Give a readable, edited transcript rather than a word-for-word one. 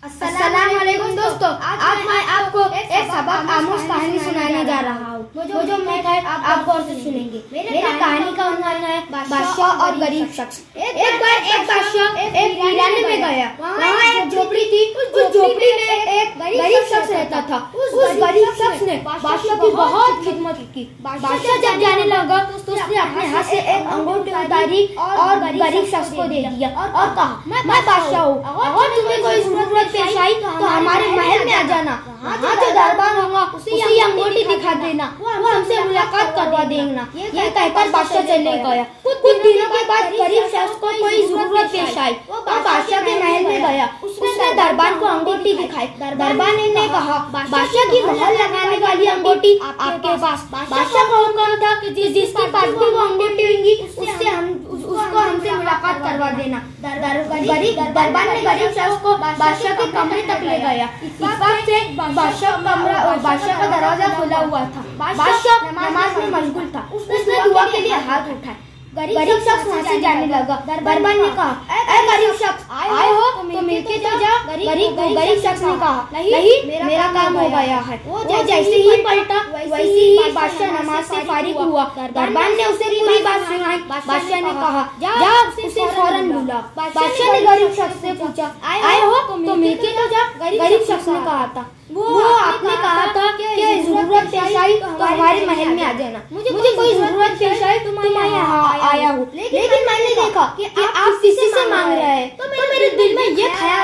अस्सलाम वालेकुम दोस्तों, आज मैं आपको एक सबक आमूज कहानी सुनाने जा रहा हूँ। वो जो मैं आप गौर से सुनेंगे। मेरे कहानी का उन्वान है बादशाह और गरीब शख्स। एक बार एक बादशाह एक वीराने में गया। वहाँ एक झोपड़ी थी। उस झोपड़ी में एक गरीब शख्स रहता था। उस गरीब शख्स ने बादशाह की बहुत खिदमत की। बादशाह जब जाने लगा तो उसने अपने हाथ से एक अंगूठी उतारी और गरीब शख्स को दे दिया और कहा, मैं बादशाह हूँ, अगर तुम्हें कोई जरूरत पेश आई तो हमारे महल में आ जाना। वहाँ जो दरबार होगा उसी अंगूठी दिखा देना, वो हमसे मुलाकात करवा देना। ये कहकर बादशाह चले गया। कुछ दिनों के बाद गरीब शख्स को कोई जरूरत पेश आई। वो बादशाह के महल में गया। उसने दरबार को अंगूठी दिखाई। दरबार ने कहा, बादशाह की मोहर लगाने वाली अंगूठी आपके पास। बादशाह का हुक्म था कि जिसके पास भी वो अंगूठी होंगी उसको हमसे मुलाकात करवा देना। दरबार ने गरीब शख्स को बादशाह के कमरे तक ले गया। इत्तेफाक से बादशाह का दरवाजा खुला हुआ था। बादशाह नमाज में मशगूल था। उसने दुआ के लिए हाथ उठाए। गरीब शख्स वहाँ से जाने लगा। दरबार ने कहा, ऐ गरीब शख्स, आए हो तो मिलके तो जा। गरीब शख्स ने कहा, नहीं, मेरा काम हो गया है। वो जैसे ही पलटा वैसे ही बादशाह नमाज से फारिग हुआ। दरबार ने उसे पूरी बात सुनाई। बादशाह ने कहा, जा उसे फौरन बुला। बादशाह ने गरीब शख्स से पूछा, आए हो तो मिलके तो जा। गरीब शख्स ने कहा था, वो आपने कहा था कि जरूरत पेश आई तो हमारे महल में आ जाना। मुझे कोई जरूरत पेश आई तो मैं यहाँ आया हूँ, लेकिन मैंने देखा कि आप किसी से मांग रहे हैं तो मेरे दिल में ये ख्याल